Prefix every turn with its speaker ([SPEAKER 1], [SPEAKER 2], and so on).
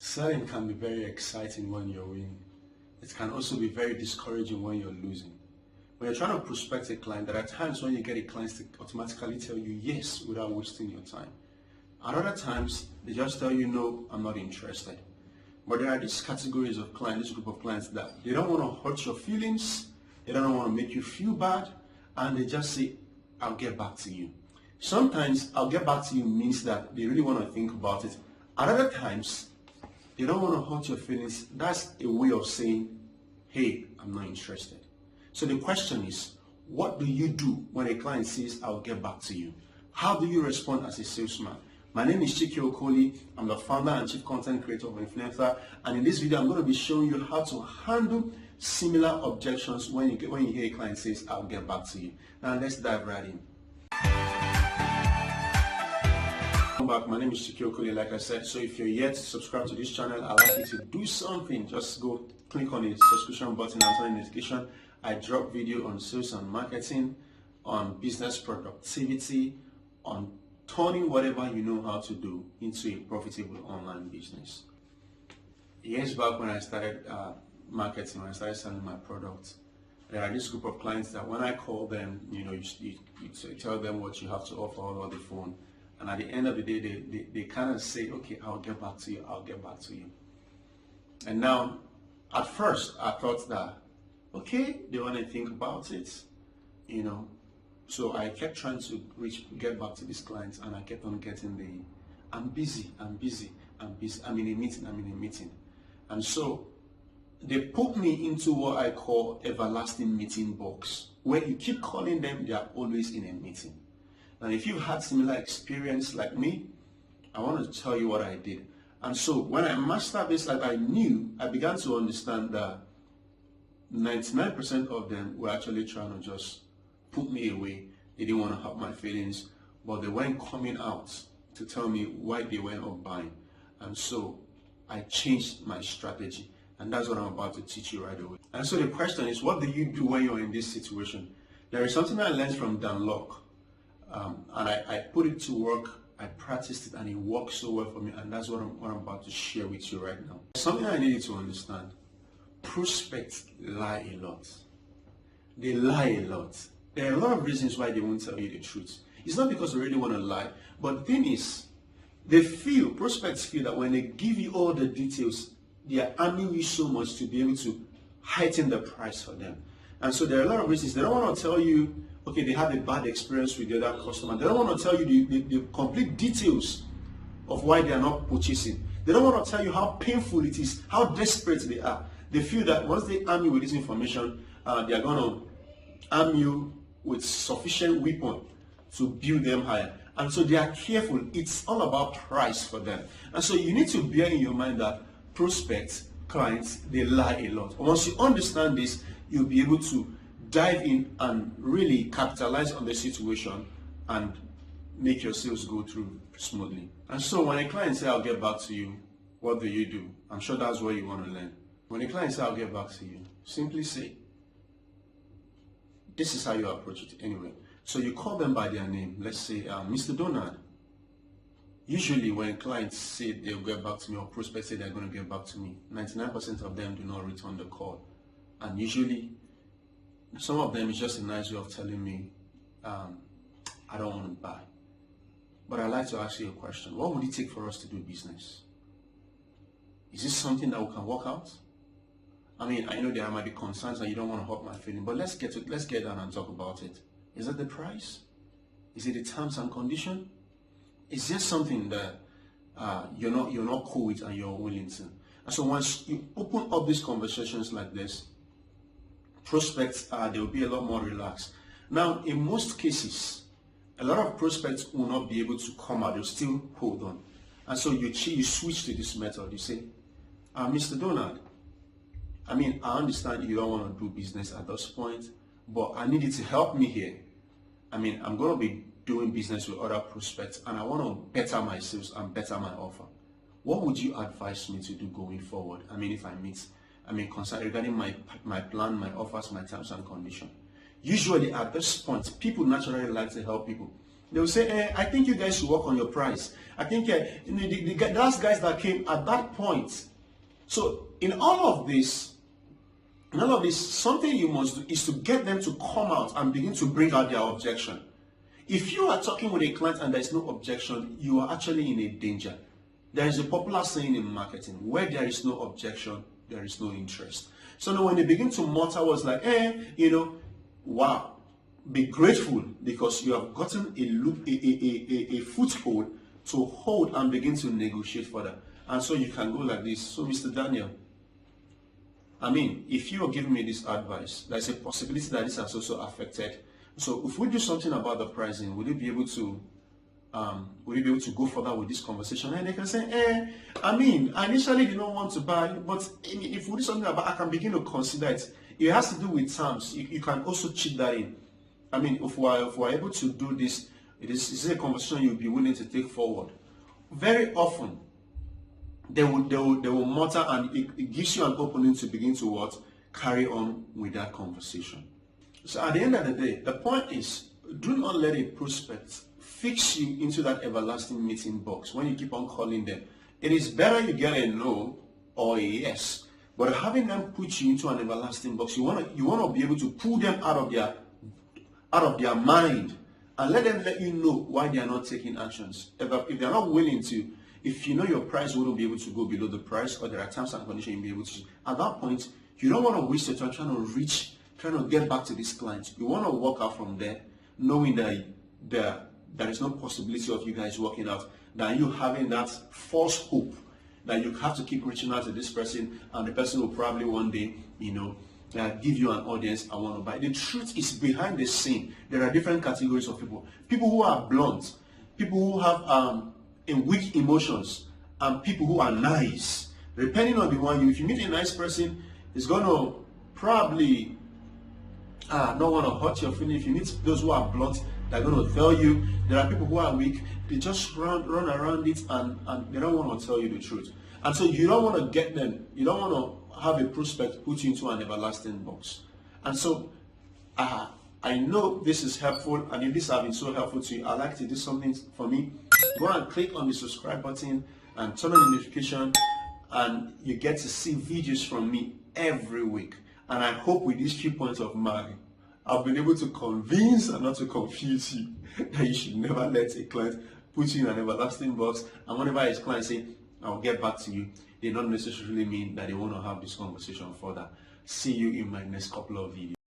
[SPEAKER 1] Selling can be very exciting when you're winning. It can also be very discouraging when you're losing. When you're trying to prospect a client, there are times when you get a client to automatically tell you yes without wasting your time. At other times, they just tell you no, I'm not interested. But there are these categories of clients, this group of clients that they don't want to hurt your feelings, they don't want to make you feel bad, and they just say, I'll get back to you. Sometimes I'll get back to you means that they really want to think about it. At other times, they don't want to hurt your feelings. That's a way of saying, hey, I'm not interested. So the question is, what do you do when a client says, I'll get back to you? How do you respond as a salesman? My name is Chike Okoli. I'm the founder and chief content creator of Influencer. And in this video, I'm going to be showing you how to handle similar objections when you hear a client says, I'll get back to you. Now let's dive right in. Welcome back. My name is Chike Okoli, like I said. So if you're yet to subscribe to this channel, I'd like you to do something. Just go click on the subscription button and turn on notification. I drop video on sales and marketing, on business productivity, on turning whatever you know how to do into a profitable online business. Years back when I started marketing, when I started selling my products, there are this group of clients that when I call them, you tell them what you have to offer over the phone. And at the end of the day, they kind of say, okay, I'll get back to you, I'll get back to you. And now, at first, I thought that, okay, they want to think about it, So I kept trying to get back to these clients, and I kept on getting I'm busy, I'm in a meeting. And so they put me into what I call everlasting meeting box, where you keep calling them, they are always in a meeting. And if you've had similar experience like me, I want to tell you what I did. And so when I mastered this, I began to understand that 99% of them were actually trying to just put me away. They didn't want to hurt my feelings, but they weren't coming out to tell me why they were not buying. And so I changed my strategy. And that's what I'm about to teach you right away. And so the question is, what do you do when you're in this situation? There is something I learned from Dan Lok. And I put it to work, I practiced it, and it worked so well for me, and that's what I'm about to share with you right now. Something I need you to understand: prospects lie a lot. They lie a lot. There are a lot of reasons why they won't tell you the truth. It's not because they really want to lie, but the thing is, prospects feel that when they give you all the details, they are arming you so much to be able to heighten the price for them. And so there are a lot of reasons. They don't want to tell you, okay, they had a bad experience with the other customer. They don't want to tell you the complete details of why they are not purchasing. They don't want to tell you how painful it is, how desperate they are. They feel that once they arm you with this information, they are going to arm you with sufficient weapon to build them higher. And so they are careful. It's all about price for them. And so you need to bear in your mind that prospects, clients, they lie a lot. Once you understand this, you'll be able to dive in and really capitalize on the situation and make your sales go through smoothly. And so when a client says, I'll get back to you, what do? I'm sure that's what you want to learn. When a client says, I'll get back to you, simply say, this is how you approach it anyway. So you call them by their name. Let's say, Mr. Donald. Usually when clients say they'll get back to me, or prospects say they're going to get back to me, 99% of them do not return the call. And usually, some of them is just a nice way of telling me, I don't want to buy. But I'd like to ask you a question. What would it take for us to do business? Is this something that we can work out? I mean, I know there might be concerns and you don't want to hurt my feeling, but let's get down and talk about it. Is it the price? Is it the terms and condition? Is there something that you're not cool with and you're willing to? And so once you open up these conversations like this, prospects, they will be a lot more relaxed. Now, in most cases, a lot of prospects will not be able to come out. They'll still hold on. And so you switch to this method. You say, Mr. Donald, I mean, I understand you don't want to do business at this point, but I need you to help me here. I mean, I'm going to be doing business with other prospects, and I want to better my sales and better my offer. What would you advise me to do going forward? I mean, if I meet regarding my plan, my offers, my terms and conditions. Usually at this point, people naturally like to help people. They will say, I think you guys should work on your price. I think the last guys that came at that point. So in all of this, something you must do is to get them to come out and begin to bring out their objection. If you are talking with a client and there is no objection, you are actually in a danger. There is a popular saying in marketing, where there is no objection, there is no interest. So now when they begin to mutter words like, wow, be grateful because you have gotten a foothold to hold and begin to negotiate further. And so you can go like this. So Mr. Daniel, I mean, if you are giving me this advice, there's a possibility that this has also affected. So if we do something about the pricing, would you be able to go further with this conversation? And they can say, I mean, I initially did not want to buy, but if we do something about it, I can begin to consider it. It has to do with terms. You can also cheat that in. I mean, if we're able to do this, it's a conversation you'll be willing to take forward. Very often, they will mutter, and it gives you an opening to begin to carry on with that conversation. So at the end of the day, the point is, do not let a prospect fix you into that everlasting meeting box when you keep on calling them. It is better you get a no or a yes, but having them put you into an everlasting box, you want to be able to pull them out of their mind and let you know why they are not taking actions. If they are not willing to, if you know your price wouldn't be able to go below the price, or there are terms and conditions you'll be able to, at that point, you don't want to waste your time trying to get back to this client. You want to walk out from there knowing that there is no possibility of you guys working out, than you having that false hope that you have to keep reaching out to this person, and the person will probably one day, give you an audience and want to buy. The truth is, behind the scene, there are different categories of people. People who are blunt, people who have weak emotions, and people who are nice. Depending on the one, if you meet a nice person, it's going to probably not want to hurt your feelings. If you meet those who are blunt, they're going to tell you. There are people who are weak. They just run around it, and they don't want to tell you the truth. And so you don't want to get them. You don't want to have a prospect put you into an everlasting box. And so I know this is helpful, and if this has been so helpful to you, I'd like to do something for me. Go and click on the subscribe button and turn on the notification, and you get to see videos from me every week. And I hope with these few points of mine, I've been able to convince and not to confuse you that you should never let a client put you in an everlasting box. And whenever his client say, I'll get back to you, they don't necessarily mean that they want to have this conversation further. See you in my next couple of videos.